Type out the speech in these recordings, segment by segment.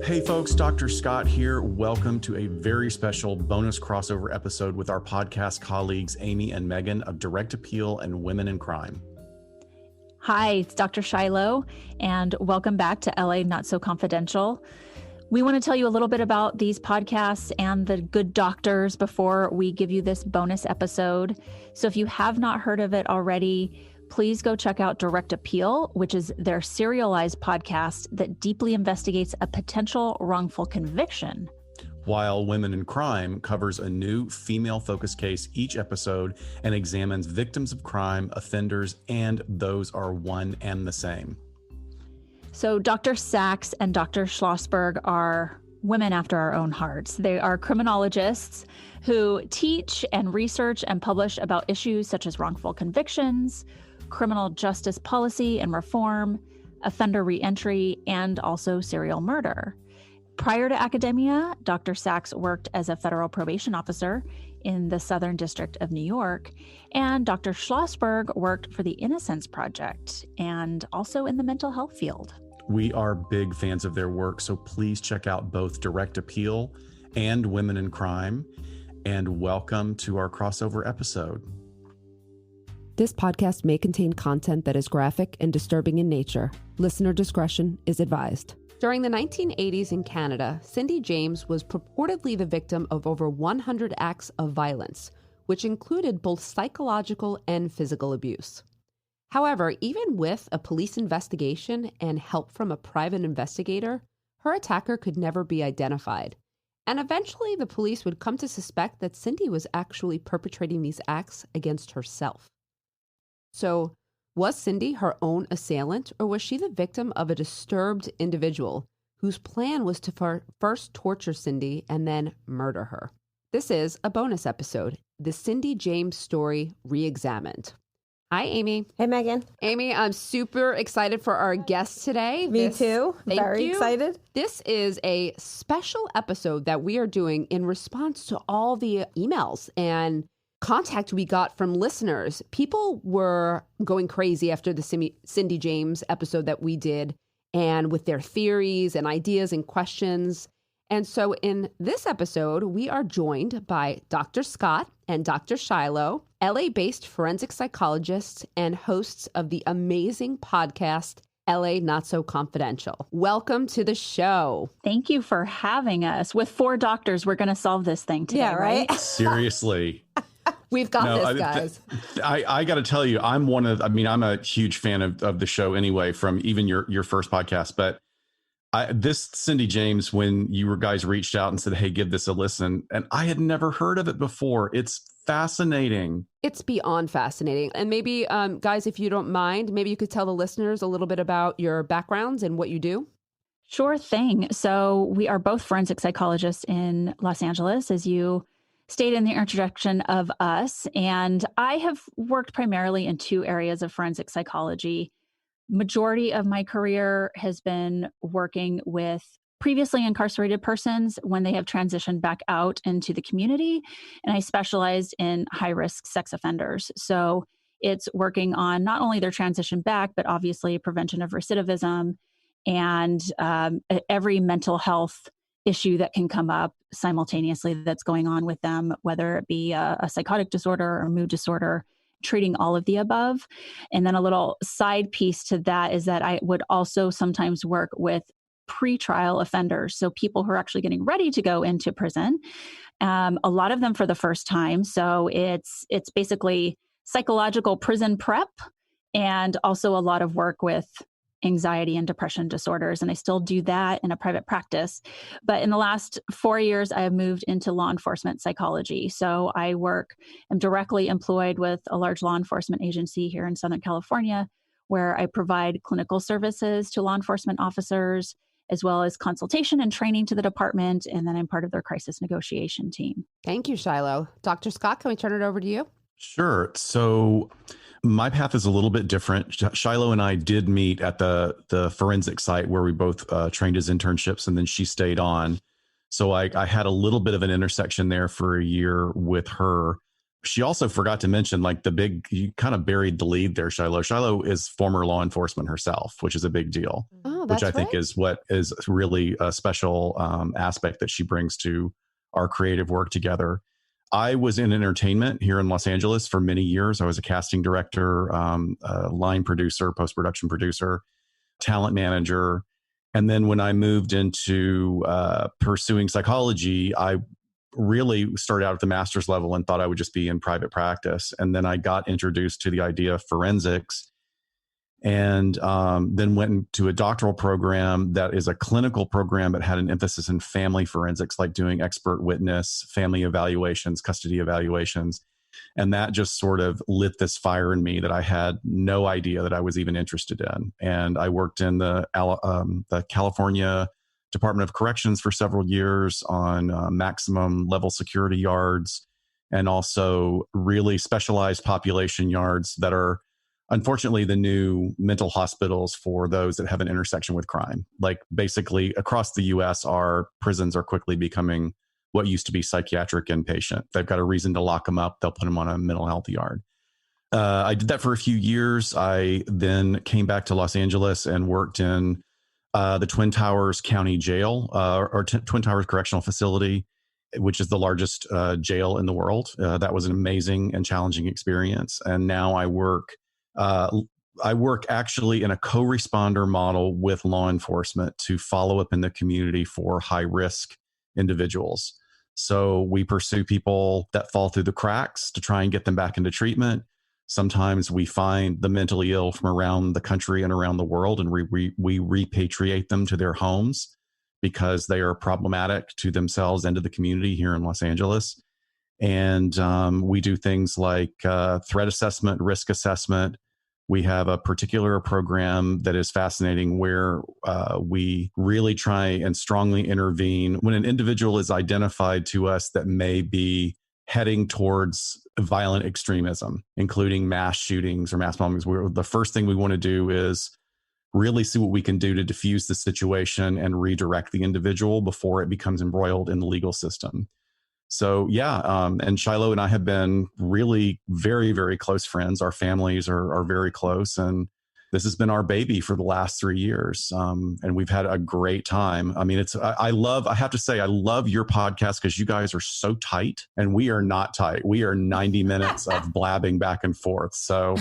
Hey folks, Dr. Scott here. Welcome to a very special bonus crossover episode with our podcast colleagues, Amy and Megan of Direct Appeal and Women in Crime. Hi, it's Dr. Shiloh, and welcome back to LA Not So Confidential. We want to tell you a little bit about these podcasts and the good doctors before we give you this bonus episode. So if you have not heard of it already, please go check out Direct Appeal, which is their serialized podcast that deeply investigates a potential wrongful conviction. While Women in Crime covers a new female-focused case each episode and examines victims of crime, offenders, and those are one and the same. So Dr. Sachs and Dr. Schlossberg are women after our own hearts. They are criminologists who teach and research and publish about issues such as wrongful convictions, criminal justice policy and reform, offender reentry, and also serial murder. Prior to academia, Dr. Sachs worked as a federal probation officer in the Southern District of New York, and Dr. Schlossberg worked for the Innocence Project and also in the mental health field. We are big fans of their work, so please check out both Direct Appeal and Women in Crime, and welcome to our crossover episode. This podcast may contain content that is graphic and disturbing in nature. Listener discretion is advised. During the 1980s in Canada, Cindy James was purportedly the victim of over 100 acts of violence, which included both psychological and physical abuse. However, even with a police investigation and help from a private investigator, her attacker could never be identified. And eventually, the police would come to suspect that Cindy was actually perpetrating these acts against herself. So, was Cindy her own assailant, or was she the victim of a disturbed individual whose plan was to first torture Cindy and then murder her? This is a bonus episode, The Cindy James Story Reexamined. Hi, Amy. Hey, Megan. Amy, I'm super excited for our guest today. Me too. Thank Very you. excited. This is a special episode that we are doing in response to all the emails and contact we got from listeners. People were going crazy after the Cindy James episode that we did, and with their theories and ideas and questions. And so in this episode, we are joined by Dr. Scott and Dr. Shiloh, LA-based forensic psychologists and hosts of the amazing podcast, LA Not So Confidential. Welcome to the show. Thank you for having us. With 4 doctors, we're going to solve this thing today, right? Seriously. We've got this, guys. I got to tell you, I'm a huge fan of the show anyway, from even your first podcast. But this Cindy James, when you guys reached out and said, hey, give this a listen, and I had never heard of it before. It's fascinating. It's beyond fascinating. And maybe, guys, if you don't mind, maybe you could tell the listeners a little bit about your backgrounds and what you do. Sure thing. So we are both forensic psychologists in Los Angeles, as you stated in the introduction of us. And I have worked primarily in 2 areas of forensic psychology. Majority of my career has been working with previously incarcerated persons when they have transitioned back out into the community. And I specialized in high-risk sex offenders. So it's working on not only their transition back, but obviously prevention of recidivism and every mental health issue that can come up simultaneously that's going on with them, whether it be a psychotic disorder or mood disorder, treating all of the above. And then a little side piece to that is that I would also sometimes work with pretrial offenders. So people who are actually getting ready to go into prison, a lot of them for the first time. So it's basically psychological prison prep, and also a lot of work with anxiety and depression disorders. And I still do that in a private practice. But in the last 4 years, I have moved into law enforcement psychology. So I am directly employed with a large law enforcement agency here in Southern California, where I provide clinical services to law enforcement officers, as well as consultation and training to the department. And then I'm part of their crisis negotiation team. Thank you, Shiloh. Dr. Scott, can we turn it over to you? Sure. So my path is a little bit different. Shiloh and I did meet at the forensic site where we both trained as internships, and then she stayed on. So I had a little bit of an intersection there for a year with her. She also forgot to mention, you kind of buried the lead there, Shiloh. Shiloh is former law enforcement herself, which is a big deal. Oh, that's which I think right. is what is really a special aspect that she brings to our creative work together. I was in entertainment here in Los Angeles for many years. I was a casting director, line producer, post-production producer, talent manager. And then when I moved into pursuing psychology, I really started out at the master's level and thought I would just be in private practice. And then I got introduced to the idea of forensics, and then went into a doctoral program that is a clinical program but had an emphasis in family forensics, like doing expert witness, family evaluations, custody evaluations. And that just sort of lit this fire in me that I had no idea that I was even interested in. And I worked in the California Department of Corrections for several years on maximum level security yards, and also really specialized population yards that are unfortunately the new mental hospitals for those that have an intersection with crime. Like basically across the US, our prisons are quickly becoming what used to be psychiatric inpatient. They've got a reason to lock them up. They'll put them on a mental health yard. I did that for a few years. I then came back to Los Angeles and worked in the Twin Towers County Jail, or Twin Towers Correctional Facility, which is the largest jail in the world. That was an amazing and challenging experience. And now I work actually in a co-responder model with law enforcement to follow up in the community for high-risk individuals. So we pursue people that fall through the cracks to try and get them back into treatment. Sometimes we find the mentally ill from around the country and around the world, and we repatriate them to their homes because they are problematic to themselves and to the community here in Los Angeles. And we do things like threat assessment, risk assessment. We have a particular program that is fascinating where we really try and strongly intervene when an individual is identified to us that may be heading towards violent extremism, including mass shootings or mass bombings. The first thing we want to do is really see what we can do to diffuse the situation and redirect the individual before it becomes embroiled in the legal system. So and Shiloh and I have been really very, very close friends. Our families are very close, and this has been our baby for the last 3 years. And we've had a great time. I mean, I have to say, I love your podcast because you guys are so tight and we are not tight. We are 90 minutes of blabbing back and forth. So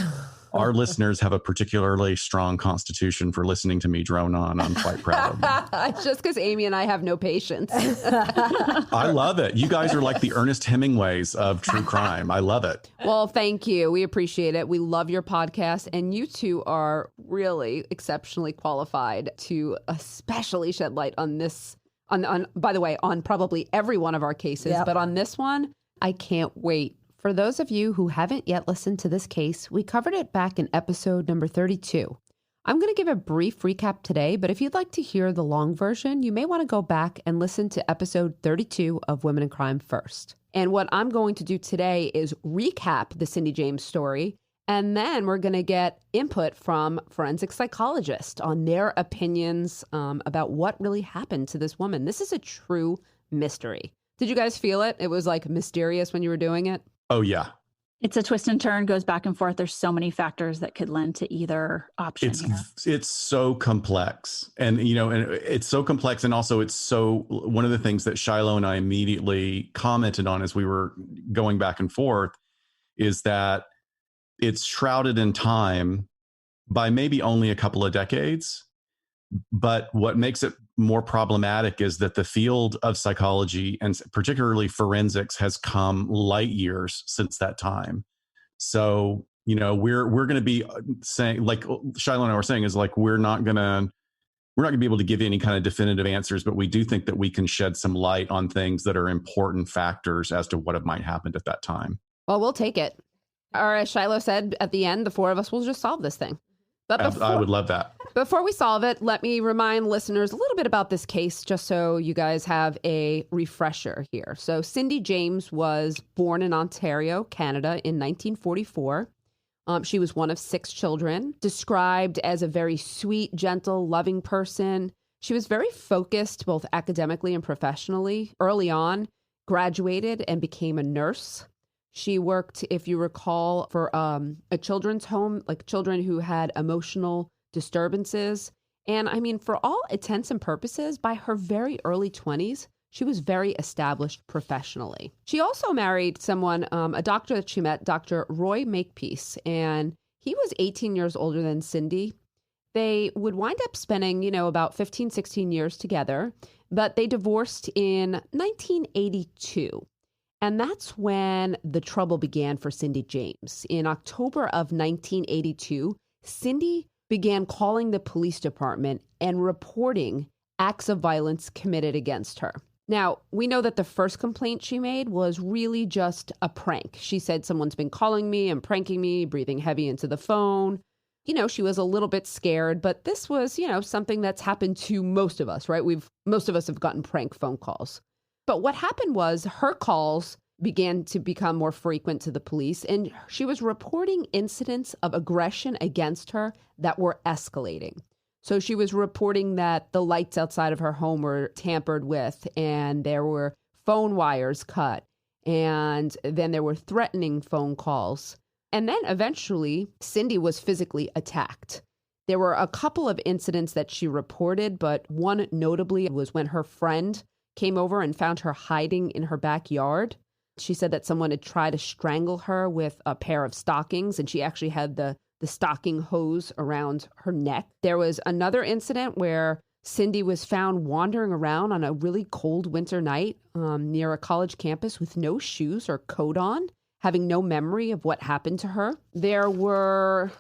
our listeners have a particularly strong constitution for listening to me drone on. I'm quite proud of them. Just because Amy and I have no patience. I love it. You guys are like the Ernest Hemingways of true crime. I love it. Well, thank you. We appreciate it. We love your podcast. And you two are really exceptionally qualified to especially shed light on this, by the way, on probably every one of our cases. Yep. But on this one, I can't wait. For those of you who haven't yet listened to this case, we covered it back in episode number 32. I'm going to give a brief recap today, but if you'd like to hear the long version, you may want to go back and listen to episode 32 of Women in Crime first. And what I'm going to do today is recap the Cindy James story, and then we're going to get input from forensic psychologists on their opinions about what really happened to this woman. This is a true mystery. Did you guys feel it? It was like mysterious when you were doing it? Oh, yeah. It's a twist and turn, goes back and forth. There's so many factors that could lend to either option here. It's so complex. And, and it's so complex. And also one of the things that Shiloh and I immediately commented on as we were going back and forth is that it's shrouded in time by maybe only a couple of decades. But what makes it more problematic is that the field of psychology and particularly forensics has come light years since that time. So, we're going to be saying, like Shiloh and I were saying, is like, we're not going to be able to give you any kind of definitive answers, but we do think that we can shed some light on things that are important factors as to what might happened at that time. Well, we'll take it. Or as Shiloh said at the end, the four of us will just solve this thing. But I would love that. Before we solve it, let me remind listeners a little bit about this case, just so you guys have a refresher here. So Cindy James was born in Ontario, Canada in 1944. She was one of 6 children, described as a very sweet, gentle, loving person. She was very focused both academically and professionally. Early on, graduated and became a nurse. She worked, if you recall, for a children's home, like children who had emotional disturbances. And I mean, for all intents and purposes, by her very early 20s, she was very established professionally. She also married someone, a doctor that she met, Dr. Roy Makepeace, and he was 18 years older than Cindy. They would wind up spending, about 15, 16 years together, but they divorced in 1982. And that's when the trouble began for Cindy James. In October of 1982, Cindy began calling the police department and reporting acts of violence committed against her. Now, we know that the first complaint she made was really just a prank. She said, someone's been calling me and pranking me, breathing heavy into the phone. She was a little bit scared, but this was, something that's happened to most of us, right? Most of us have gotten prank phone calls. But what happened was her calls began to become more frequent to the police, and she was reporting incidents of aggression against her that were escalating. So she was reporting that the lights outside of her home were tampered with, and there were phone wires cut, and then there were threatening phone calls. And then eventually, Cindy was physically attacked. There were a couple of incidents that she reported, but one notably was when her friend came over and found her hiding in her backyard. She said that someone had tried to strangle her with a pair of stockings, and she actually had the stocking hose around her neck. There was another incident where Cindy was found wandering around on a really cold winter night near a college campus with no shoes or coat on, having no memory of what happened to her. There were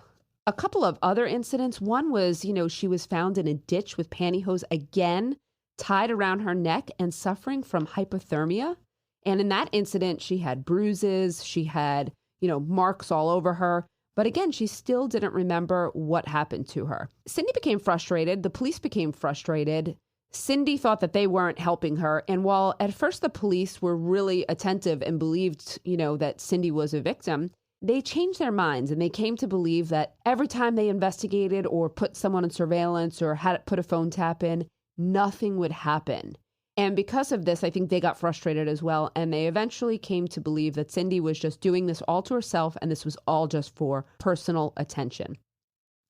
a couple of other incidents. One was, she was found in a ditch with pantyhose again, tied around her neck and suffering from hypothermia. And in that incident, she had bruises, she had, marks all over her. But again, she still didn't remember what happened to her. Cindy became frustrated. The police became frustrated. Cindy thought that they weren't helping her. And while at first the police were really attentive and believed, that Cindy was a victim, they changed their minds and they came to believe that every time they investigated or put someone in surveillance or had put a phone tap in, nothing would happen. And because of this, I think they got frustrated as well. And they eventually came to believe that Cindy was just doing this all to herself. And this was all just for personal attention.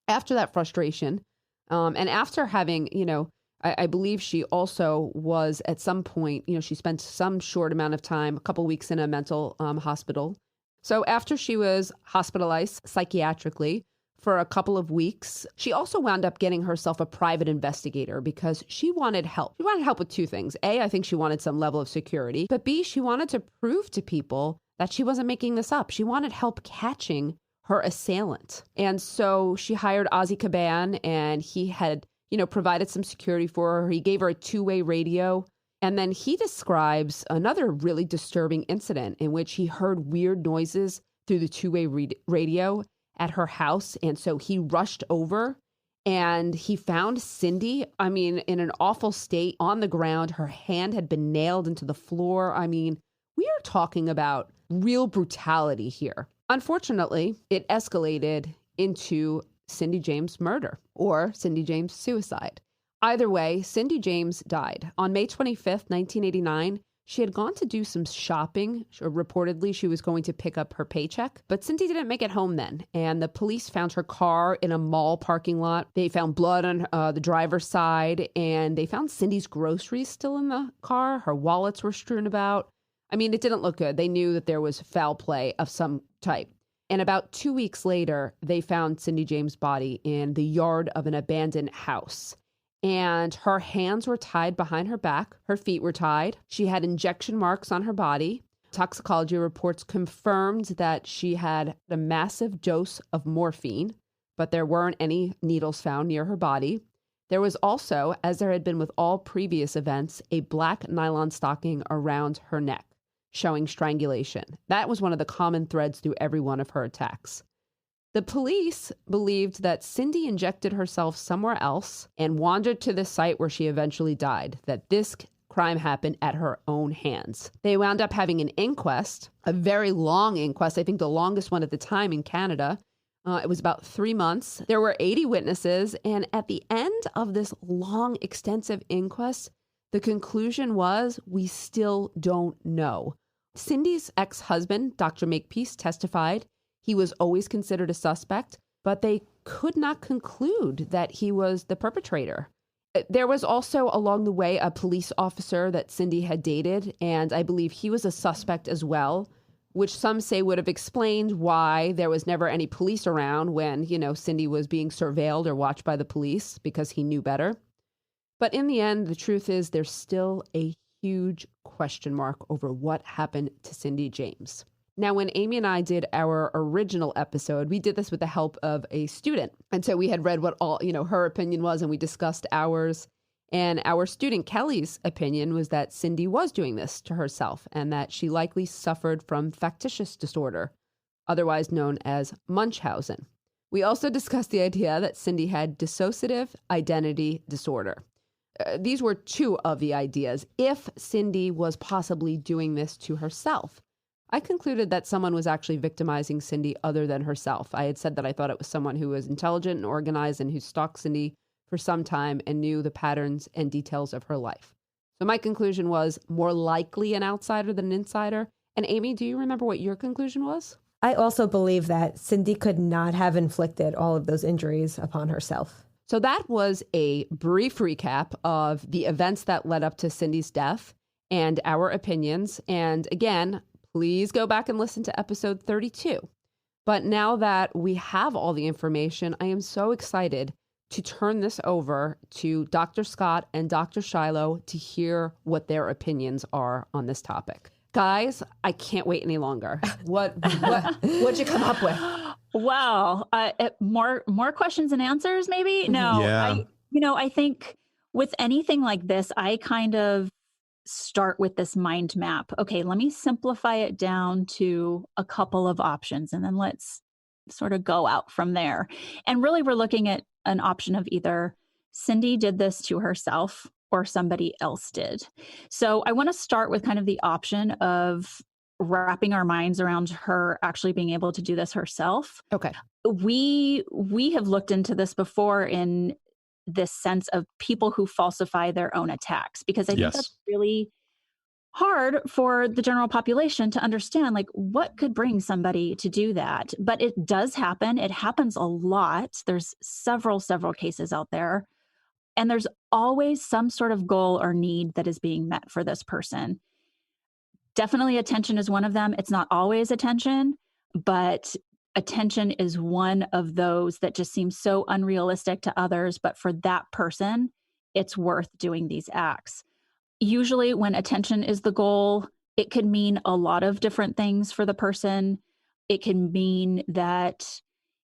After that frustration, and after having, I believe she also was at some point, she spent some short amount of time, a couple weeks in a mental hospital. So after she was hospitalized psychiatrically for a couple of weeks, she also wound up getting herself a private investigator because she wanted help. She wanted help with two things. A, I think she wanted some level of security, but B, she wanted to prove to people that she wasn't making this up. She wanted help catching her assailant. And so she hired Ozzy Caban, and he had, provided some security for her. He gave her a two-way radio. And then he describes another really disturbing incident in which he heard weird noises through the two-way radio at her house. And so he rushed over and he found Cindy, in an awful state on the ground. Her hand had been nailed into the floor. We are talking about real brutality here. Unfortunately, it escalated into Cindy James' murder or Cindy James' suicide. Either way, Cindy James died. On May 25th, 1989, she had gone to do some shopping. Reportedly, she was going to pick up her paycheck, but Cindy didn't make it home then. And the police found her car in a mall parking lot. They found blood on the driver's side, and they found Cindy's groceries still in the car. Her wallets were strewn about. It didn't look good. They knew that there was foul play of some type. And about 2 weeks later, they found Cindy James' body in the yard of an abandoned house. And her hands were tied behind her back. Her feet were tied. She had injection marks on her body. Toxicology reports confirmed that she had a massive dose of morphine, but there weren't any needles found near her body. There was also, as there had been with all previous events, a black nylon stocking around her neck, showing strangulation. That was one of the common threads through every one of her attacks. The police believed that Cindy injected herself somewhere else and wandered to the site where she eventually died, that this crime happened at her own hands. They wound up having an inquest, a very long inquest, I think the longest one at the time in Canada. It was about 3 months. There were 80 witnesses, and at the end of this long, extensive inquest, the conclusion was, we still don't know. Cindy's ex-husband, Dr. Makepeace, testified. He was always considered a suspect, but they could not conclude that he was the perpetrator. There was also along the way a police officer that Cindy had dated, and I believe he was a suspect as well, which some say would have explained why there was never any police around when, Cindy was being surveilled or watched by the police because he knew better. But in the end, the truth is there's still a huge question mark over what happened to Cindy James. Now, when Amy and I did our original episode, we did this with the help of a student. And so we had read what all, her opinion was, and we discussed ours. And our student Kelly's opinion was that Cindy was doing this to herself and that she likely suffered from factitious disorder, otherwise known as Munchausen. We also discussed the idea that Cindy had dissociative identity disorder. These were two of the ideas. If Cindy was possibly doing this to herself, I concluded that someone was actually victimizing Cindy other than herself. I had said that I thought it was someone who was intelligent and organized and who stalked Cindy for some time and knew the patterns and details of her life. So my conclusion was more likely an outsider than an insider. And Amy, do you remember what your conclusion was? I also believe that Cindy could not have inflicted all of those injuries upon herself. So that was a brief recap of the events that led up to Cindy's death and our opinions. And again, please go back and listen to episode 32. But now that we have all the information, I am so excited to turn this over to Dr. Scott and Dr. Shiloh to hear what their opinions are on this topic. Guys, I can't wait any longer. What'd you come up with? Wow. More questions and answers, maybe? No. Yeah. I think with anything like this, I kind of start with this mind map. Okay, let me simplify it down to a couple of options, and then let's sort of go out from there. And really, we're looking at an option of either Cindy did this to herself or somebody else did. So I want to start with kind of the option of wrapping our minds around her actually being able to do this herself. Okay. We have looked into this before in this sense of people who falsify their own attacks, because I think that's really hard for the general population to understand, like, what could bring somebody to do that. But it does happen. It happens a lot. There's several cases out there. And there's always some sort of goal or need that is being met for this person. Definitely attention is one of them. It's not always attention, but attention is one of those that just seems so unrealistic to others. But for that person, it's worth doing these acts. Usually when attention is the goal, it could mean a lot of different things for the person. It can mean that,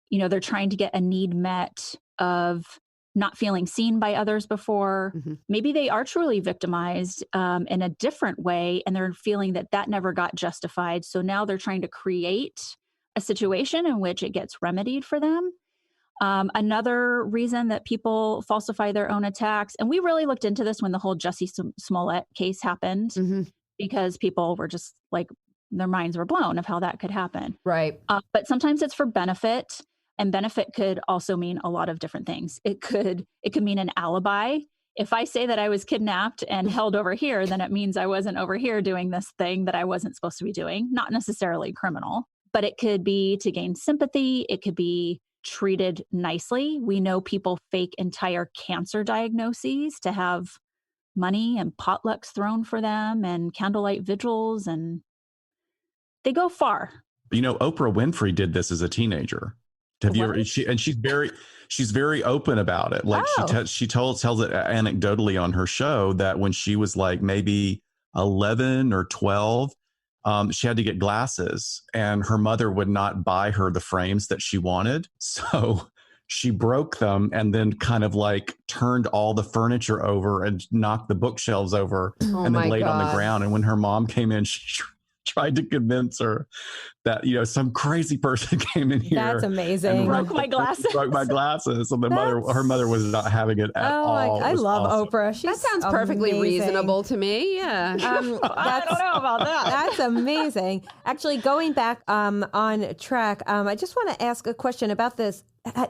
they're trying to get a need met of not feeling seen by others before. Mm-hmm. Maybe they are truly victimized in a different way, and they're feeling that never got justified. So now they're trying to create a situation in which it gets remedied for them. Another reason that people falsify their own attacks, and we really looked into this when the whole Jussie Smollett case happened, mm-hmm. because people were just like, their minds were blown of how that could happen. Right. But sometimes it's for benefit, and benefit could also mean a lot of different things. It could mean an alibi. If I say that I was kidnapped and held over here, then it means I wasn't over here doing this thing that I wasn't supposed to be doing, not necessarily criminal. But it could be to gain sympathy. It could be treated nicely. We know people fake entire cancer diagnoses to have money and potlucks thrown for them and candlelight vigils, and they go far. Oprah Winfrey did this as a teenager. Have you ever? She's very open about it. Like she tells it anecdotally on her show that when she was like maybe 11 or 12. She had to get glasses, and her mother would not buy her the frames that she wanted. So she broke them and then kind of like turned all the furniture over and knocked the bookshelves over and then laid on the ground. And when her mom came in, she tried to convince her that, some crazy person came in here. That's amazing. Broke my glasses. And her mother was not having it at all. I love awesome. Oprah. That sounds perfectly reasonable to me. Yeah. I don't know about that. That's amazing. Actually, going back on track, I just want to ask a question about this.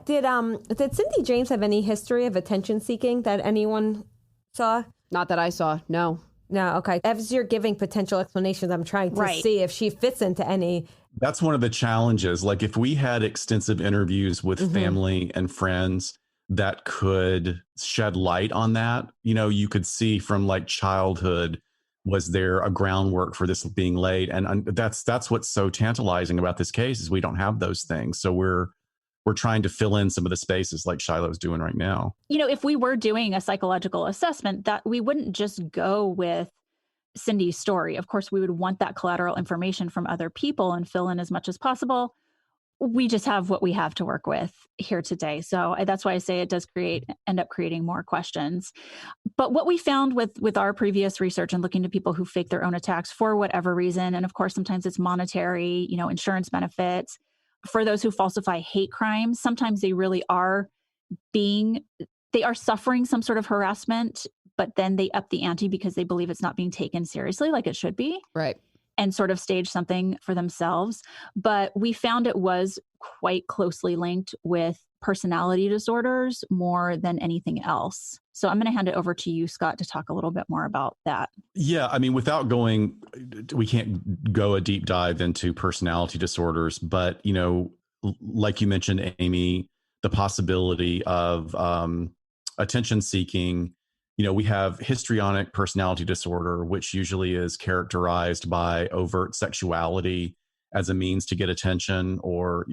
Did Cindy James have any history of attention seeking that anyone saw? Not that I saw. No. No, okay. As you're giving potential explanations, I'm trying to see if she fits into any. That's one of the challenges. Like if we had extensive interviews with family and friends that could shed light on that, you could see from like childhood, was there a groundwork for this being laid? And that's what's so tantalizing about this case is we don't have those things. So we're trying to fill in some of the spaces like Shiloh's doing right now. If we were doing a psychological assessment, that we wouldn't just go with Cindy's story. Of course, we would want that collateral information from other people and fill in as much as possible. We just have what we have to work with here today. So that's why I say it does end up creating more questions. But what we found with our previous research and looking to people who fake their own attacks for whatever reason, and of course, sometimes it's monetary, insurance benefits. For those who falsify hate crimes, sometimes they really are suffering some sort of harassment, but then they up the ante because they believe it's not being taken seriously like it should be. Right. And sort of stage something for themselves. But we found it was quite closely linked with personality disorders more than anything else. So I'm going to hand it over to you, Scott, to talk a little bit more about that. Yeah, I mean, we can't go a deep dive into personality disorders, but, like you mentioned, Amy, the possibility of attention seeking. We have histrionic personality disorder, which usually is characterized by overt sexuality as a means to get attention or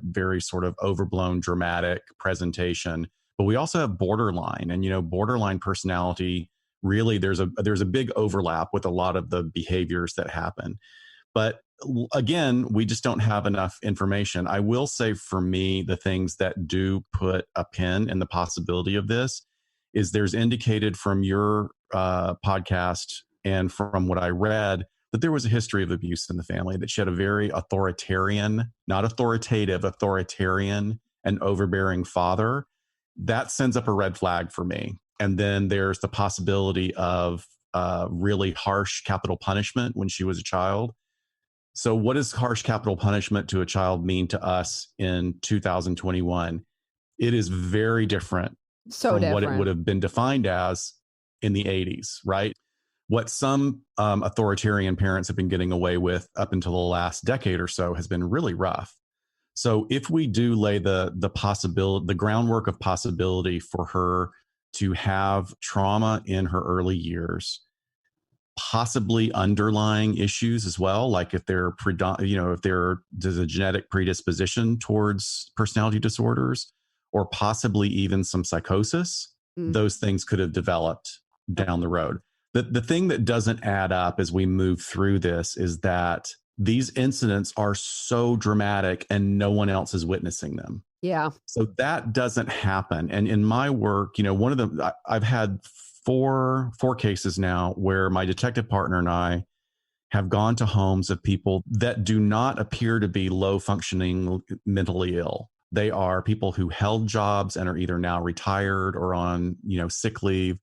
very sort of overblown dramatic presentation. But we also have borderline, and borderline personality, really there's a big overlap with a lot of the behaviors that happen. But again, we just don't have enough information. I will say for me, the things that do put a pin in the possibility of this is there's indicated from your podcast and from what I read that there was a history of abuse in the family, that she had a very authoritarian, not authoritative, authoritarian and overbearing father. That sends up a red flag for me. And then there's the possibility of really harsh capital punishment when she was a child. So what does harsh capital punishment to a child mean to us in 2021? It is very different from what it would have been defined as in the 80s, right? What some authoritarian parents have been getting away with up until the last decade or so has been really rough. So if we do lay the groundwork of possibility for her to have trauma in her early years, possibly underlying issues as well, like if there's a genetic predisposition towards personality disorders, or possibly even some psychosis, those things could have developed down the road. The thing that doesn't add up as we move through this is that these incidents are so dramatic and no one else is witnessing them. Yeah. So that doesn't happen. And in my work, I've had four cases now where my detective partner and I have gone to homes of people that do not appear to be low functioning mentally ill. They are people who held jobs and are either now retired or on, sick leave.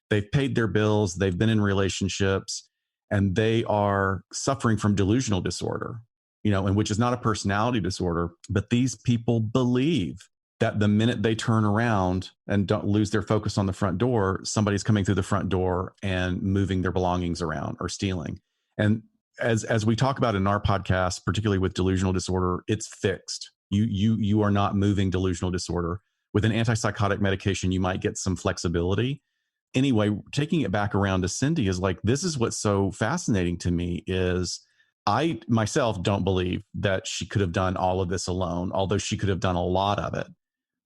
They've paid their bills. They've been in relationships, and they are suffering from delusional disorder, and which is not a personality disorder. But these people believe that the minute they turn around and don't lose their focus on the front door, somebody's coming through the front door and moving their belongings around or stealing. And as we talk about in our podcast, particularly with delusional disorder, it's fixed. You are not moving delusional disorder. With an antipsychotic medication, you might get some flexibility. Anyway, taking it back around to Cindy is like, this is what's so fascinating to me is I myself don't believe that she could have done all of this alone, although she could have done a lot of it.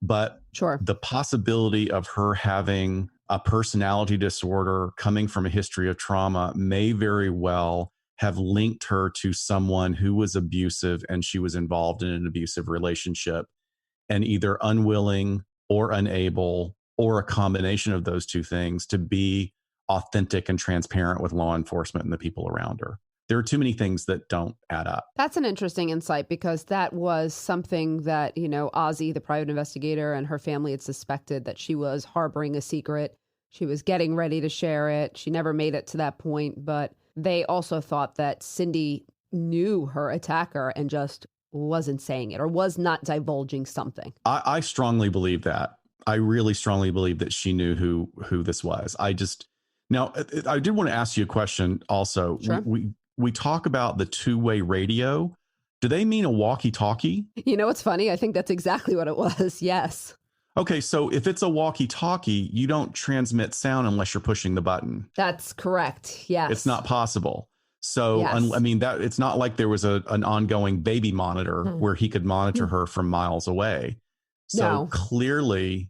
But the possibility of her having a personality disorder coming from a history of trauma may very well have linked her to someone who was abusive and she was involved in an abusive relationship and either unwilling or unable or a combination of those two things to be authentic and transparent with law enforcement and the people around her. There are too many things that don't add up. That's an interesting insight because that was something that, Ozzy, the private investigator, and her family had suspected that she was harboring a secret. She was getting ready to share it. She never made it to that point, but they also thought that Cindy knew her attacker and just wasn't saying it or was not divulging something. I strongly believe that. I really strongly believe that she knew who this was. Now, I did want to ask you a question also. Sure. We talk about the two-way radio. Do they mean a walkie-talkie? You know what's funny? I think that's exactly what it was. Yes. Okay, so if it's a walkie-talkie, you don't transmit sound unless you're pushing the button. That's correct. Yes. It's not possible. So, Yes. I mean, that it's not like there was an ongoing baby monitor where he could monitor her from miles away. So No. clearly,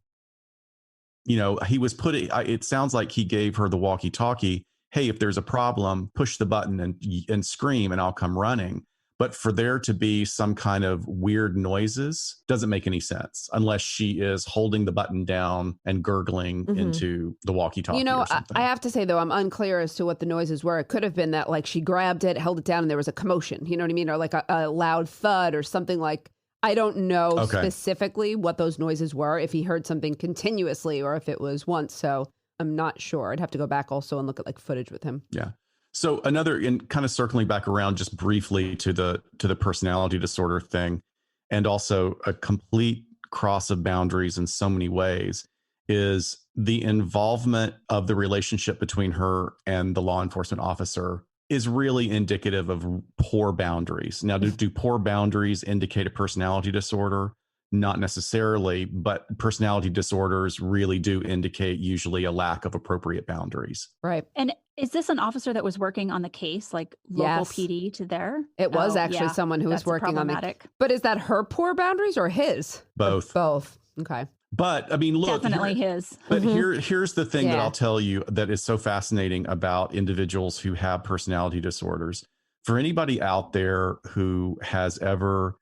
you know, he was putting, it sounds like he gave her the walkie-talkie. Hey, if there's a problem, push the button and scream and I'll come running. But for there to be some kind of weird noises doesn't make any sense unless she is holding the button down and gurgling into the walkie-talkie. You know, or something. I have to say, though, I'm unclear as to what the noises were. It could have been that, like, she grabbed it, held it down, and there was a commotion. You know what I mean? Or like a loud thud or something like, I don't know specifically what those noises were, if he heard something continuously or if it was once. So I'm not sure. I'd have to go back also and look at like footage with him. Yeah. So another, in kind of circling back around just briefly to the personality disorder thing, and also a complete cross of boundaries in so many ways, is the involvement of the relationship between her and the law enforcement officer is really indicative of poor boundaries. Now, do poor boundaries indicate a personality disorder? Not necessarily, but personality disorders really do indicate usually a lack of appropriate boundaries. Right. And is this an officer that was working on the case, like local Yes. PD to there? It was Oh, actually yeah. someone who was That's working on the. problematic. But is that her poor boundaries or his? Both. Both. Okay. But I mean, look, Definitely his. But here's the thing that Yeah. I'll tell you that is so fascinating about individuals who have personality disorders. For anybody out there who has ever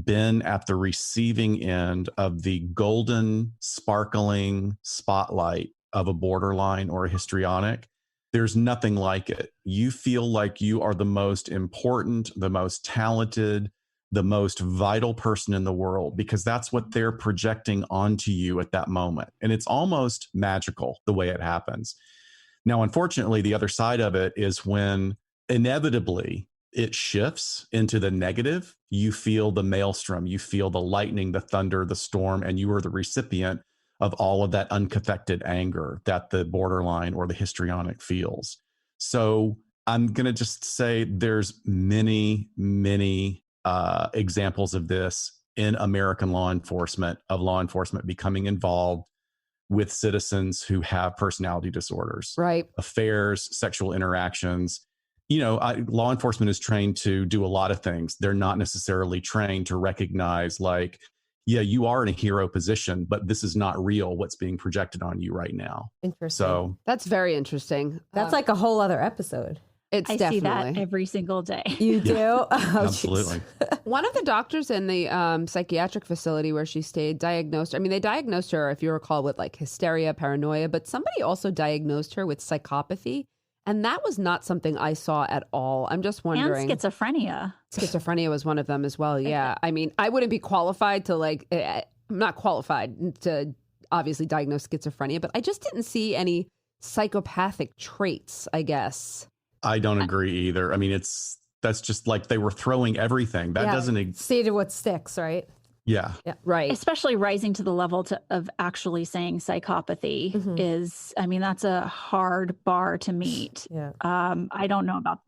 been at the receiving end of the golden, sparkling spotlight of a borderline or a histrionic, there's nothing like it. You feel like you are the most important, the most talented, the most vital person in the world, because that's what they're projecting onto you at that moment. And it's almost magical the way it happens. Now, unfortunately, the other side of it is when inevitably it shifts into the negative, you feel the maelstrom, you feel the lightning, the thunder, the storm, and you are the recipient of all of that uncathected anger that the borderline or the histrionic feels. So I'm going to just say there's many, many examples of this in American law enforcement, of law enforcement becoming involved with citizens who have personality disorders, Right. affairs, sexual interactions. You know, law enforcement is trained to do a lot of things. They're not necessarily trained to recognize, like, yeah, you are in a hero position, but this is not real, what's being projected on you right now. Interesting. So That's very interesting. That's like a whole other episode. It's I definitely. see that every single day. You do? Oh, absolutely. One of the doctors in the psychiatric facility where she stayed diagnosed, I mean, they diagnosed her, if you recall, with like hysteria, paranoia, but somebody also diagnosed her with psychopathy. And that was not something I saw at all. I'm just wondering. And schizophrenia. Schizophrenia was one of them as well. Yeah. I mean, I wouldn't be qualified to like, I'm not qualified to obviously diagnose schizophrenia, but I just didn't see any psychopathic traits, I guess. I don't agree either. I mean, that's just like they were throwing everything. That doesn't, see to what sticks, right? yeah. Right. Especially rising to the level of actually saying psychopathy is, I mean, that's a hard bar to meet. Yeah. I don't know about,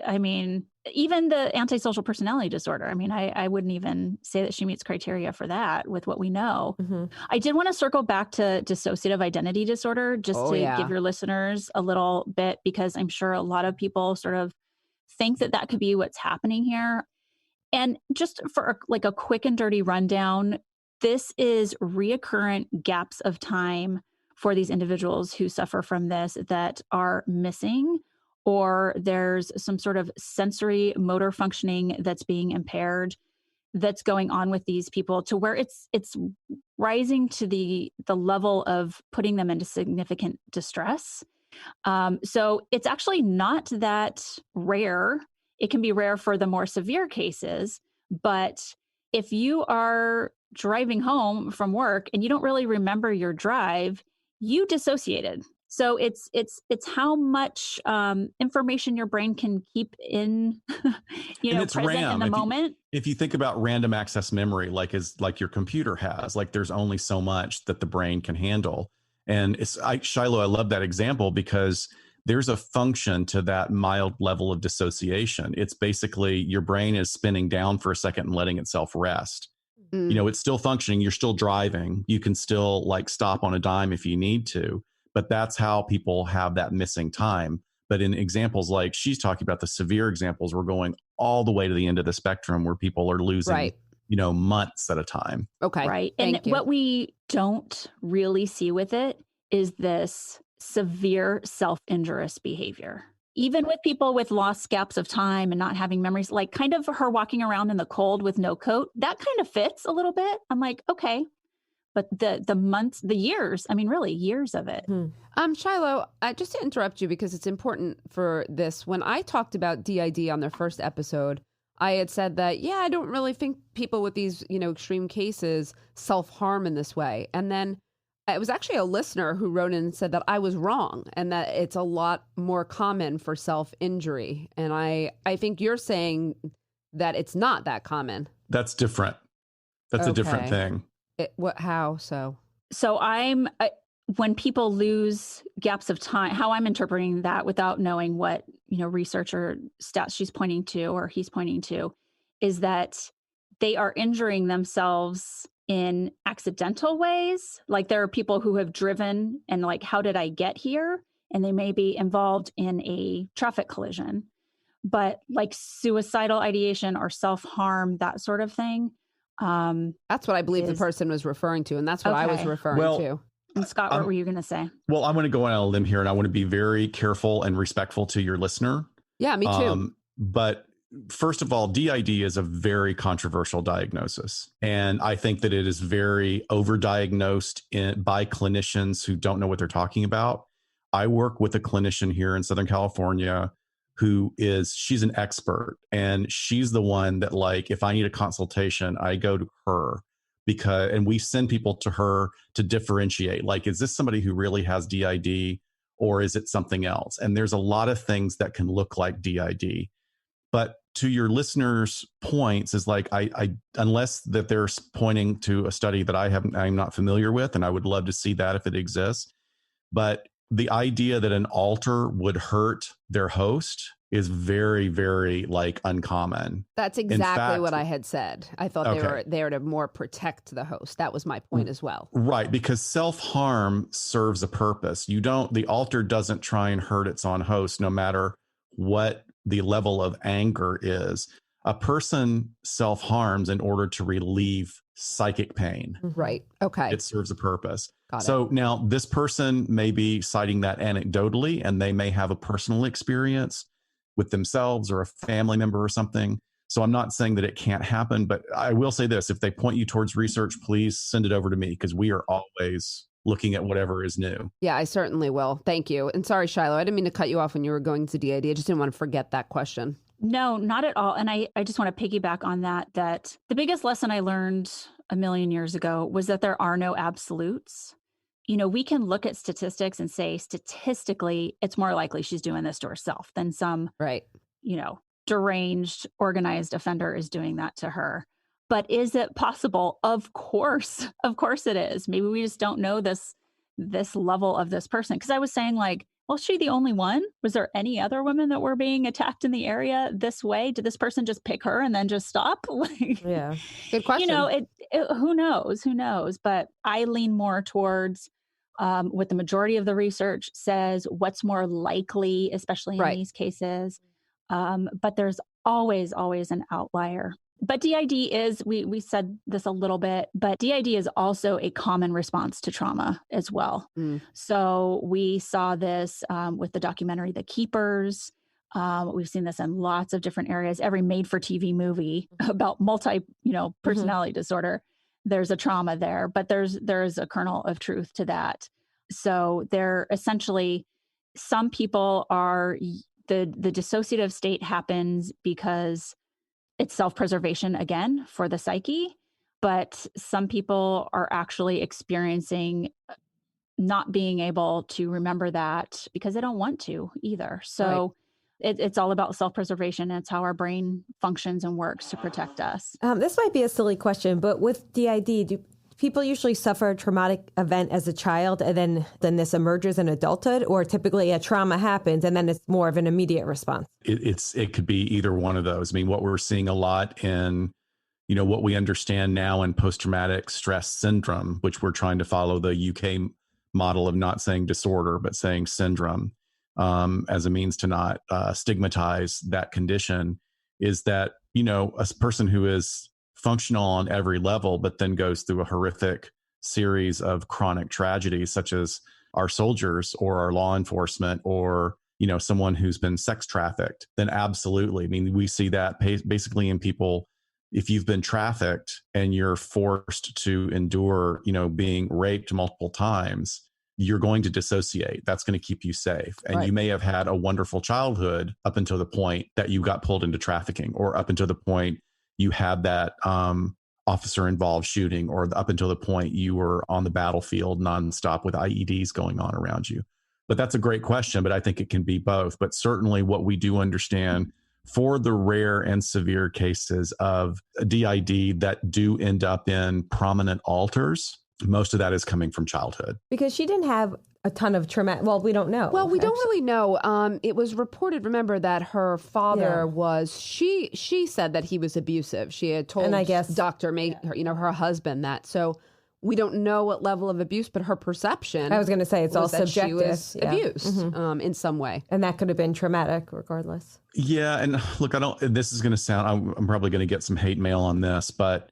I mean, even the antisocial personality disorder. I mean, I wouldn't even say that she meets criteria for that with what we know. I did want to circle back to dissociative identity disorder just to give your listeners a little bit, because I'm sure a lot of people sort of think that that could be what's happening here. And just for like a quick and dirty rundown, this is reoccurrent gaps of time for these individuals who suffer from this that are missing, or there's some sort of sensory motor functioning that's being impaired that's going on with these people, to where it's rising to the level of putting them into significant distress. So it's actually not that rare. It can be rare for the more severe cases, but if you are driving home from work and you don't really remember your drive, you dissociated. So it's how much information your brain can keep in, present RAM. in the moment. If you think about random access memory, like your computer has, like there's only so much that the brain can handle. And Shiloh, I love that example because there's a function to that mild level of dissociation. It's basically your brain is spinning down for a second and letting itself rest. You know, it's still functioning. You're still driving. You can still like stop on a dime if you need to, but that's how people have that missing time. But in examples like she's talking about, the severe examples, we're going all the way to the end of the spectrum where people are losing, you know, months at a time. Okay. Right. And what we don't really see with it is this severe self-injurious behavior. Even with people with lost gaps of time and not having memories, like kind of her walking around in the cold with no coat, that kind of fits a little bit. I'm like, okay. But the months, the years, I mean, really years of it. Shiloh, just to interrupt you because it's important for this. When I talked about DID on their first episode, I had said that, I don't really think people with these, extreme cases self-harm in this way. And then it was actually a listener who wrote in and said that I was wrong and that it's a lot more common for self-injury. And I think you're saying that it's not that common. That's different. That's a different thing. How so? So when people lose gaps of time, how I'm interpreting that without knowing what, research or stats she's pointing to or he's pointing to, is that they are injuring themselves in accidental ways. Like there are people who have driven and like, how did I get here? And they may be involved in a traffic collision, but like suicidal ideation or self-harm, that sort of thing. That's what I believe the person was referring to. And that's what I was referring to. And Scott, what were you going to say? Well, I'm going to go on a limb here and I want to be very careful and respectful to your listener. Yeah, me too. But first of all, DID is a very controversial diagnosis. And I think that it is very overdiagnosed by clinicians who don't know what they're talking about. I work with a clinician here in Southern California she's an expert. And she's the one that, like, if I need a consultation, I go to her and we send people to her to differentiate. Like, is this somebody who really has DID or is it something else? And there's a lot of things that can look like DID. But to your listeners' points is like, I unless that they're pointing to a study that I'm not familiar with, and I would love to see that if it exists. But the idea that an alter would hurt their host is very, very like uncommon. That's exactly what I had said. I thought they were there to more protect the host. That was my point as well. Right. Because self-harm serves a purpose. The alter doesn't try and hurt its own host, no matter what the level of anger is. A person self-harms in order to relieve psychic pain. Right. Okay. It serves a purpose. Got it. So now this person may be citing that anecdotally, and they may have a personal experience with themselves or a family member or something. So I'm not saying that it can't happen, but I will say this: if they point you towards research, please send it over to me, because we are always looking at whatever is new. Yeah, I certainly will. Thank you. And sorry, Shiloh, I didn't mean to cut you off when you were going to DID. I just didn't want to forget that question. No, not at all. And I just want to piggyback on that the biggest lesson I learned a million years ago was that there are no absolutes. We can look at statistics and say statistically, it's more likely she's doing this to herself than some, deranged organized offender is doing that to her. But is it possible? Of course it is. Maybe we just don't know this level of this person. Because I was saying, like, well, is she the only one? Was there any other women that were being attacked in the area this way? Did this person just pick her and then just stop? Yeah. Good question. Who knows? But I lean more towards what the majority of the research says, what's more likely, especially in these cases. But there's always an outlier. But DID is, we said this a little bit, but DID is also a common response to trauma as well. So we saw this with the documentary, The Keepers. We've seen this in lots of different areas. Every made-for-TV movie about personality disorder, there's a trauma there, but there's a kernel of truth to that. So they're essentially, some people are, the dissociative state happens because it's self-preservation again for the psyche, but some people are actually experiencing not being able to remember that because they don't want to either. So it's all about self-preservation. It's how our brain functions and works to protect us. This might be a silly question, but with DID, do people usually suffer a traumatic event as a child and then this emerges in adulthood, or typically a trauma happens and then it's more of an immediate response? It could be either one of those. I mean, what we're seeing a lot in, what we understand now in post-traumatic stress syndrome, which we're trying to follow the UK model of not saying disorder, but saying syndrome, as a means to not stigmatize that condition, is that, a person who is functional on every level, but then goes through a horrific series of chronic tragedies, such as our soldiers or our law enforcement or, someone who's been sex trafficked, then absolutely. I mean, we see that basically in people. If you've been trafficked and you're forced to endure, being raped multiple times, you're going to dissociate. That's going to keep you safe. And Right. You may have had a wonderful childhood up until the point that you got pulled into trafficking, or up until the point you had that officer involved shooting, or up until the point you were on the battlefield nonstop with IEDs going on around you. But that's a great question, but I think it can be both. But certainly what we do understand for the rare and severe cases of DID that do end up in prominent alters, most of that is coming from childhood. Because she didn't have a ton of trauma. Well, we don't know. Well, we don't really know. It was reported, remember, that her father was, she said that he was abusive. She had told, And I guess- Dr. her husband that. So we don't know what level of abuse, but her perception. I was going to say it's all was that subjective. She was Yeah. abused in some way. And that could have been traumatic regardless. Yeah. And look, this is going to sound, I'm probably going to get some hate mail on this, but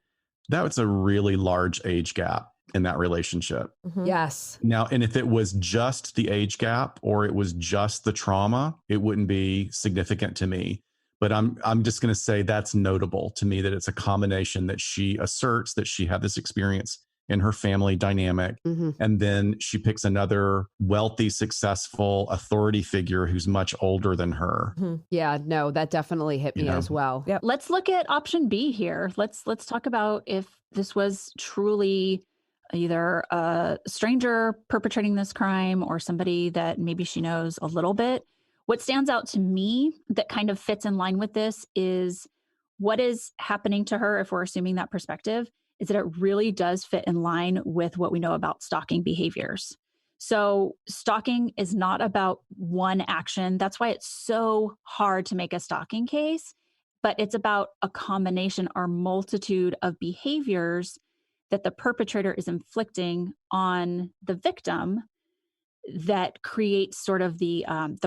that was a really large age gap in that relationship. Mhm. Yes. Now, and if it was just the age gap or it was just the trauma, it wouldn't be significant to me. But I'm just going to say that's notable to me, that it's a combination that she asserts that she had this experience in her family dynamic. Mm-hmm. And then she picks another wealthy, successful authority figure who's much older than her. Yeah, no, that definitely hit me as well. Yep. Let's look at option B here. Let's talk about if this was truly either a stranger perpetrating this crime or somebody that maybe she knows a little bit. What stands out to me that kind of fits in line with this is what is happening to her, if we're assuming that perspective, is that it really does fit in line with what we know about stalking behaviors. So stalking is not about one action. That's why it's so hard to make a stalking case, but it's about a combination or multitude of behaviors that the perpetrator is inflicting on the victim that creates sort of the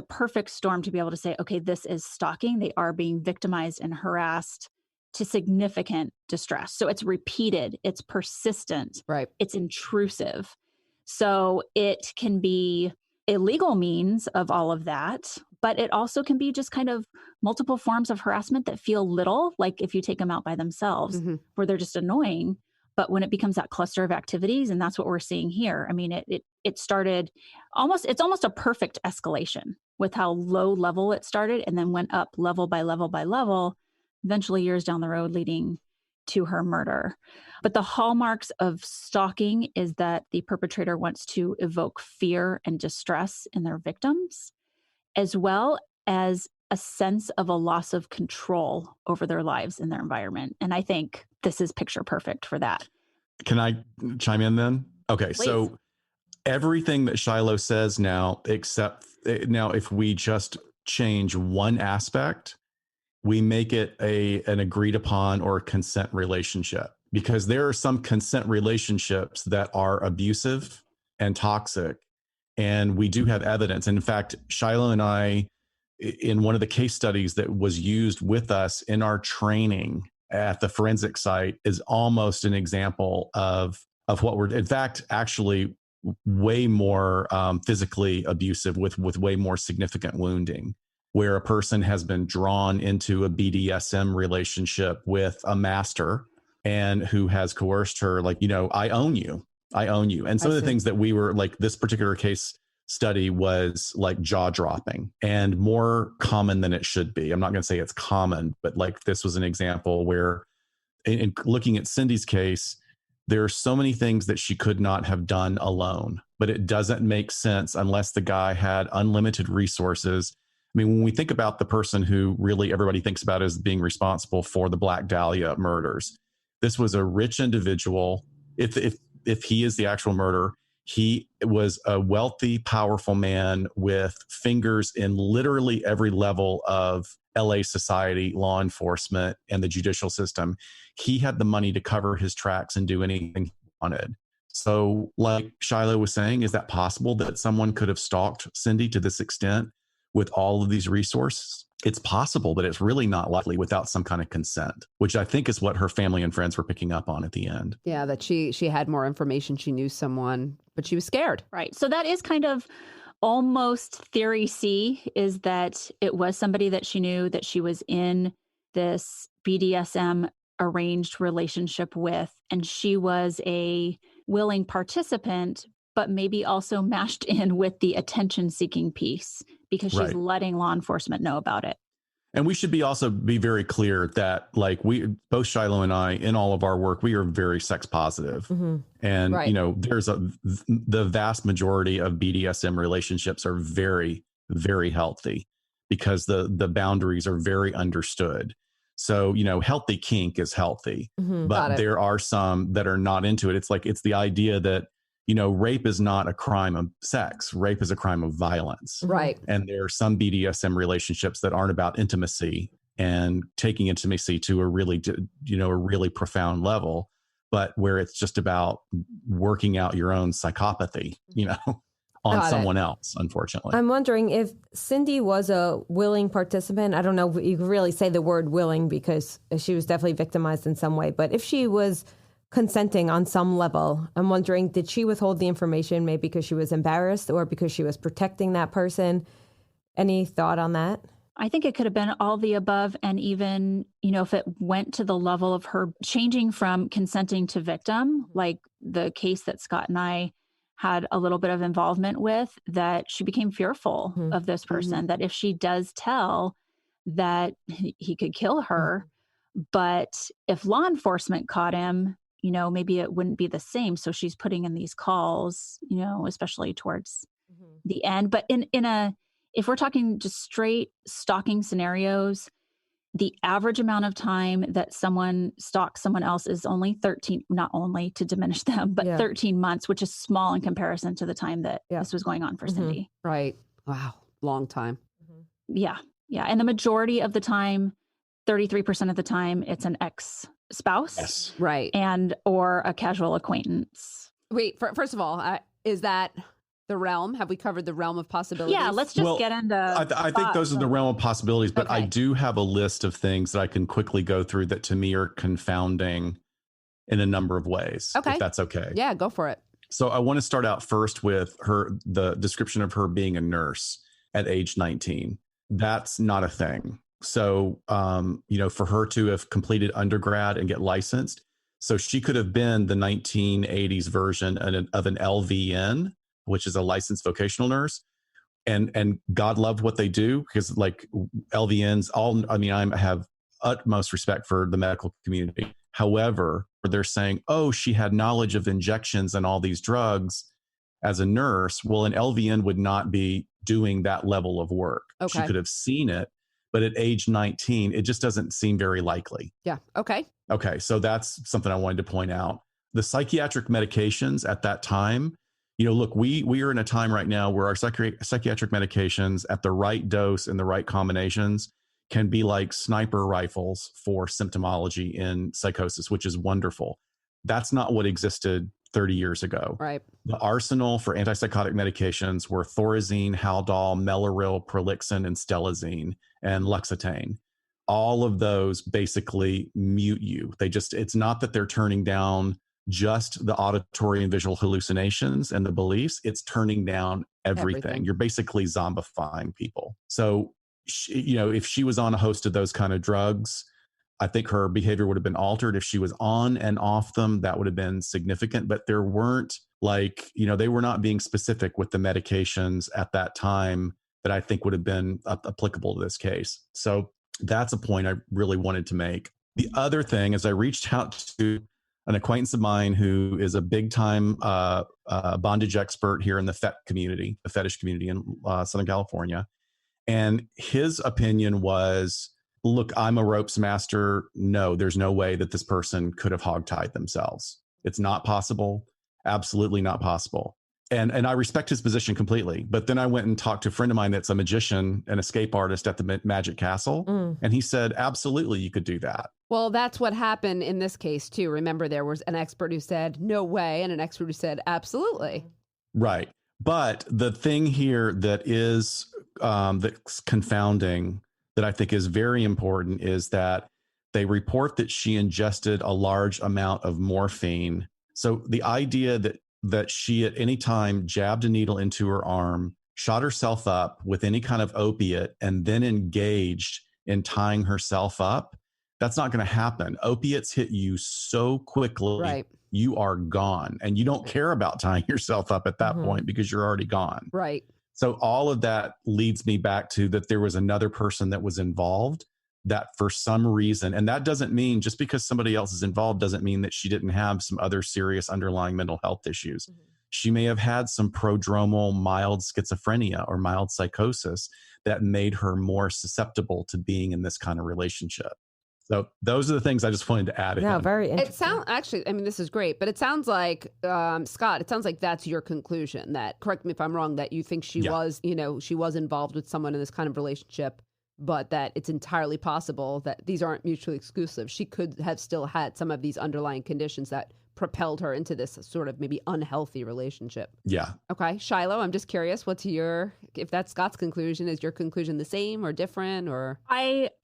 perfect storm to be able to say, okay, this is stalking. They are being victimized and harassed to significant distress. So it's repeated, it's persistent, Right. it's intrusive. So it can be illegal means of all of that, but it also can be just kind of multiple forms of harassment that feel little, like if you take them out by themselves, Mhm. where they're just annoying. But when it becomes that cluster of activities, and that's what we're seeing here. I mean, it started it's almost a perfect escalation with how low level it started and then went up level by level by level, eventually years down the road leading to her murder. But the hallmarks of stalking is that the perpetrator wants to evoke fear and distress in their victims, as well as a sense of a loss of control over their lives and their environment. And I think this is picture perfect for that. Can I chime in then? Okay. Please. So everything that Shiloh says now, except now, if we just change one aspect, we make it an agreed upon or consent relationship, because there are some consent relationships that are abusive and toxic. And we do have evidence. And in fact, Shiloh and I, in one of the case studies that was used with us in our training at the forensic site, is almost an example of what we're, in fact, actually way more physically abusive with way more significant wounding, where a person has been drawn into a BDSM relationship with a master and who has coerced her, like, I own you. And some of the things that we were like, this particular case study was like jaw dropping and more common than it should be. I'm not going to say it's common, but like this was an example where in looking at Cindy's case, there are so many things that she could not have done alone, but it doesn't make sense unless the guy had unlimited resources. I mean, when we think about the person who really everybody thinks about as being responsible for the Black Dahlia murders, this was a rich individual. If if he is the actual murderer, he was a wealthy, powerful man with fingers in literally every level of LA society, law enforcement, and the judicial system. He had the money to cover his tracks and do anything he wanted. So, like Shiloh was saying, is that possible that someone could have stalked Cindy to this extent with all of these resources? It's possible, but it's really not likely without some kind of consent, which I think is what her family and friends were picking up on at the end. Yeah, that she had more information. She knew someone, but she was scared. Right. So that is kind of almost theory C, is that it was somebody that she knew, that she was in this BDSM arranged relationship with, and she was a willing participant, but maybe also mashed in with the attention-seeking piece because she's letting law enforcement know about it. And we should be very clear that, like, both Shiloh and I, in all of our work, we are very sex positive. Mm-hmm. And, you know, the vast majority of BDSM relationships are very, very healthy because the boundaries are very understood. So, you know, healthy kink is healthy, but there are some that are not into it. It's the idea that, you know, rape is not a crime of sex. Rape is a crime of violence. Right. And there are some BDSM relationships that aren't about intimacy and taking intimacy to a really profound level, but where it's just about working out your own psychopathy, you know, on someone else, unfortunately. I'm wondering if Cindy was a willing participant. I don't know if you could really say the word willing because she was definitely victimized in some way, but if she was consenting on some level, I'm wondering, did she withhold the information maybe because she was embarrassed or because she was protecting that person? Any thought on that? I think it could have been all the above. And even, you know, if it went to the level of her changing from consenting to victim, like the case that Scott and I had a little bit of involvement with, that she became fearful of this person, that if she does tell, that he could kill her. But if law enforcement caught him, you know, maybe it wouldn't be the same. So she's putting in these calls, you know, especially towards the end. But if we're talking just straight stalking scenarios, the average amount of time that someone stalks someone else is only 13, not only to diminish them, but 13 months, which is small in comparison to the time that this was going on for Cindy. Right. Wow. Long time. Yeah. Yeah. And the majority of the time, 33% of the time, it's an ex-spouse. Yes. Right. And or a casual acquaintance. Wait, first of all, is that the realm? Have we covered the realm of possibilities? Yeah, let's just get into I think those are the realm of possibilities, but I do have a list of things that I can quickly go through that to me are confounding in a number of ways. Okay. If that's okay. Yeah, go for it. So I want to start out first with the description of her being a nurse at age 19. That's not a thing. So, you know, for her to have completed undergrad and get licensed, so she could have been the 1980s version of an LVN, which is a licensed vocational nurse. And God loved what they do, because like LVNs, I have utmost respect for the medical community. However, they're saying, oh, she had knowledge of injections and all these drugs as a nurse. Well, an LVN would not be doing that level of work. Okay. She could have seen it, but at age 19, it just doesn't seem very likely. Yeah. Okay. Okay. So that's something I wanted to point out. The psychiatric medications at that time, you know, look, we are in a time right now where our psychiatric medications at the right dose and the right combinations can be like sniper rifles for symptomology in psychosis, which is wonderful. That's not what existed 30 years ago. Right. The arsenal for antipsychotic medications were Thorazine, Haldol, Mellaril, Prolixin, and Stelazine, and L'Occitane. All of those basically mute you. It's not that they're turning down just the auditory and visual hallucinations and the beliefs. It's turning down everything. You're basically zombifying people. So, you know, if she was on a host of those kind of drugs, I think her behavior would have been altered. If she was on and off them, that would have been significant. But there weren't, like, you know, they were not being specific with the medications at that time that I think would have been applicable to this case. So that's a point I really wanted to make. The other thing is I reached out to an acquaintance of mine who is a big time bondage expert here in the fetish community in Southern California. And his opinion was, look, I'm a ropes master. No, there's no way that this person could have hogtied themselves. It's not possible. Absolutely not possible. And I respect his position completely. But then I went and talked to a friend of mine that's a magician, an escape artist at the Magic Castle. And he said, absolutely, you could do that. Well, that's what happened in this case, too. Remember, there was an expert who said, no way, and an expert who said, absolutely. Right. But the thing here that is that's confounding, that I think is very important, is that they report that she ingested a large amount of morphine. So the idea that she at any time jabbed a needle into her arm, shot herself up with any kind of opiate, and then engaged in tying herself up, that's not going to happen. Opiates hit you so quickly, Right. You are gone. And you don't care about tying yourself up at that point because you're already gone. Right. So all of that leads me back to that there was another person that was involved, that for some reason, and that doesn't mean just because somebody else is involved doesn't mean that she didn't have some other serious underlying mental health issues. She may have had some prodromal mild schizophrenia or mild psychosis that made her more susceptible to being in this kind of relationship. So those are the things I just wanted to add in. No, very interesting. It sounds actually, I mean, this is great, but it sounds like, Scott, it sounds like that's your conclusion, that, correct me if I'm wrong, that you think she was, she was involved with someone in this kind of relationship, but that it's entirely possible that these aren't mutually exclusive. She could have still had some of these underlying conditions that propelled her into this sort of maybe unhealthy relationship. Yeah. Okay. Shiloh, I'm just curious, if that's Scott's conclusion, is your conclusion the same or different, or?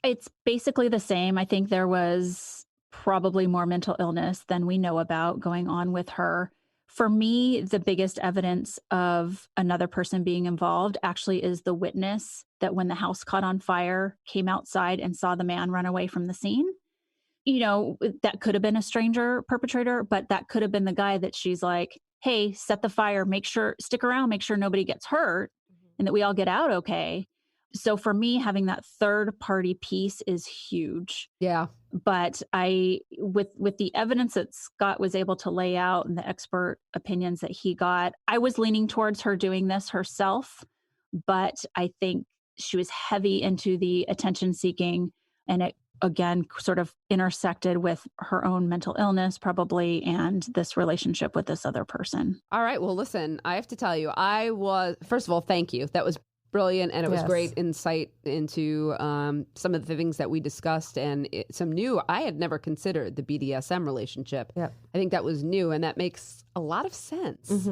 It's basically the same. I think there was probably more mental illness than we know about going on with her. For me, the biggest evidence of another person being involved actually is the witness that when the house caught on fire, came outside and saw the man run away from the scene. That could have been a stranger perpetrator, but that could have been the guy that she's like, hey, set the fire, stick around, make sure nobody gets hurt and that we all get out okay. So for me, having that third party piece is huge. Yeah. But with the evidence that Scott was able to lay out and the expert opinions that he got, I was leaning towards her doing this herself, but I think she was heavy into the attention seeking, and it again sort of intersected with her own mental illness probably and this relationship with this other person. All right. Well, listen, I have to tell you, first of all, thank you. That was brilliant. And it was great insight into some of the things that we discussed, and some new, I had never considered the BDSM relationship. Yep. I think that was new, and that makes a lot of sense.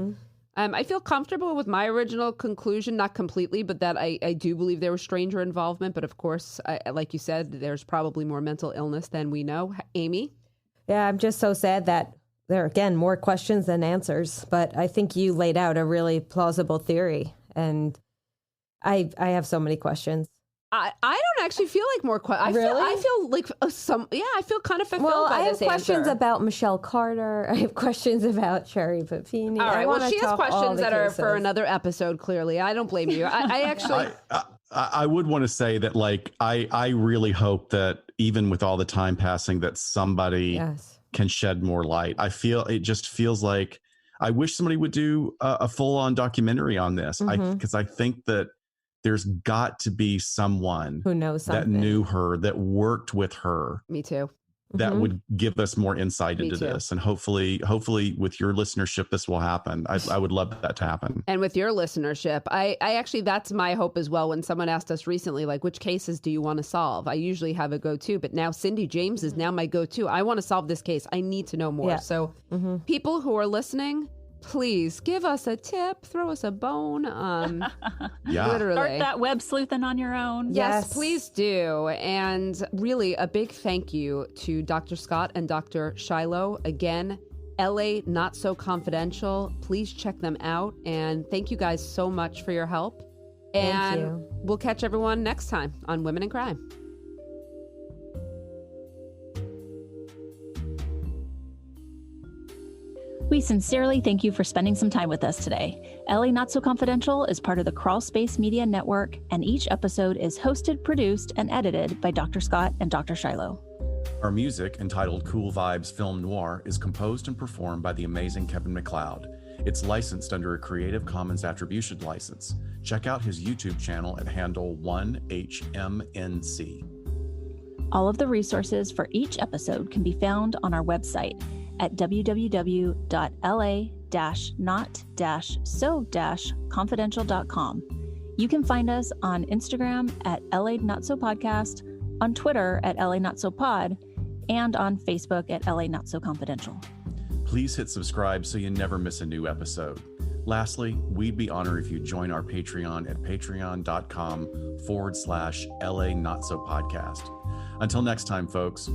I feel comfortable with my original conclusion, not completely, but that I do believe there was stranger involvement. But of course, like you said, there's probably more mental illness than we know. Amy? Yeah, I'm just so sad that there are, again, more questions than answers. But I think you laid out a really plausible theory. And I have so many questions. I don't actually feel like more questions. Really? I feel like I feel kind of fulfilled by I have this questions answer. about Michelle Carter. I have questions about Sherry Papini. All right, well, she has questions that are for cases. another episode, clearly. I don't blame you. I actually... I would want to say that, like, I really hope that even with all the time passing, that somebody can shed more light. It just feels like I wish somebody would do a full-on documentary on this, because I think that there's got to be someone who knows something, that knew her, that worked with her. Me too. That would give us more insight into this. And hopefully with your listenership, this will happen. I would love that to happen. And with your listenership, I actually, that's my hope as well. When someone asked us recently, like, which cases do you want to solve? I usually have a go-to, but now Cindy James is now my go-to. I want to solve this case. I need to know more. Yeah. So people who are listening, please give us a tip, throw us a bone. Literally. Start that web sleuthing on your own. Yes, please do. And really a big thank you to Dr. Scott and Dr. Shiloh. Again, LA Not So Confidential. Please check them out. And thank you guys so much for your help. And we'll catch everyone next time on Women in Crime. We sincerely thank you for spending some time with us today. LA Not So Confidential is part of the Crawl Space Media Network, and each episode is hosted, produced, and edited by Dr. Scott and Dr. Shiloh. Our music, entitled Cool Vibes Film Noir, is composed and performed by the amazing Kevin MacLeod. It's licensed under a Creative Commons Attribution license. Check out his YouTube channel at handle 1HMNC. All of the resources for each episode can be found on our website, at www.la-not-so-confidential.com. You can find us on Instagram at LA Not So Podcast, on Twitter at LA Not So Pod, and on Facebook at LA Not So Confidential. Please hit subscribe so you never miss a new episode. Lastly, we'd be honored if you join our Patreon at patreon.com/LA Not So Podcast. Until next time, folks,